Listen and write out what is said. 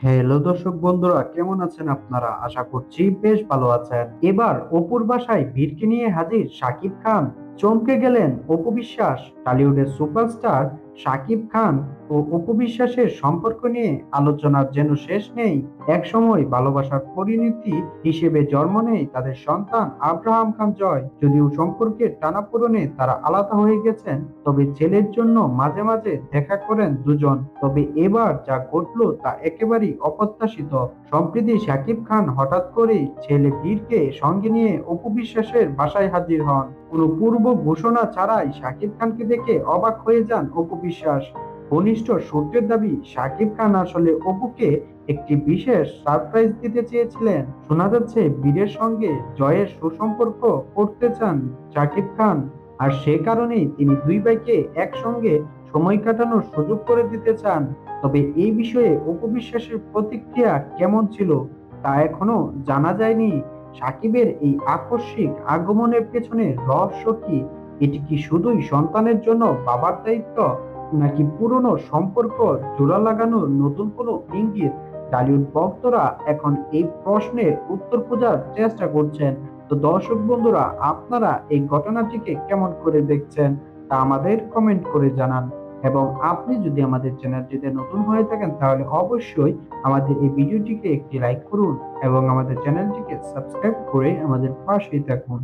Hello দর্শক বন্ধুরা, কেমন আছেন আপনারা? আশা করছি বেশ ভালো আছেন। এবার অপুর বাসায় ভিড়কে নিয়ে হাজির শাকিব খান। চমকে গেলেন অপু বিশ্বাস। টলিউডের সুপারস্টার শাকিব খান ও অপু বিশ্বাসের সম্পর্ক নিয়ে আলোচনার যেন শেষ নেই। একসময় ভালোবাসার পরিণতি হিসেবে জন্ম নেয় তাদের সন্তান আব্রাহাম খান জয়। যদিও সম্পর্কের টানাপোড়েনে তারা আলাদা হয়ে গেছেন, তবে ছেলের জন্য মাঝে মাঝে দেখা করেন দুজন। তবে এবার যা ঘটলো তা একেবারেই অপ্রত্যাশিত। সম্প্রতি শাকিব খান হঠাৎ করেই ছেলে বীরকে সঙ্গে নিয়ে অপু বিশ্বাসের বাসায় হাজির হন। কোনো পূর্ব ঘোষণা ছাড়াই শাকিব খানকে দেখে অবাক হয়ে যান অপু বিশ্বাস। ঘনিষ্ঠ সূত্রের দাবি, শাকিব খান আসলে অপুকে একটি বিশেষ সারপ্রাইজ দিতে চেয়েছিলেন। শোনা যাচ্ছে বীরের সঙ্গে জয়ের সুসম্পর্ক করতে চান শাকিব খান, আর সে কারণেই তিনি দুই ভাইকে একসঙ্গে সময় কাটানোর সুযোগ করে দিতে চান। তবে এই বিষয়ে অপু বিশ্বাসের প্রতিক্রিয়া কেমন ছিল তা এখনো জানা যায়নি। সাকিবের এই আকস্মিক আগমনের পেছনে রহস্য কি? এটি কি শুধুই সন্তানের জন্য বাবার দায়িত্ব, নাকি পুরনো সম্পর্ক জোড়া লাগানোর নতুন কোনো ইঙ্গিত? টলিউড ভক্তরা এখন এই প্রশ্নের উত্তর খোঁজার চেষ্টা করছেন। তো দর্শক বন্ধুরা, আপনারা এই ঘটনাটিকে কেমন করে দেখছেন তা আমাদের কমেন্ট করে জানান। এবং আপনি যদি আমাদের চ্যানেলটিতে নতুন হয়ে থাকেন তাহলে অবশ্যই আমাদের এই ভিডিওটিকে একটি লাইক করুন এবং আমাদের চ্যানেলটিকে সাবস্ক্রাইব করে আমাদের পাশেই থাকুন।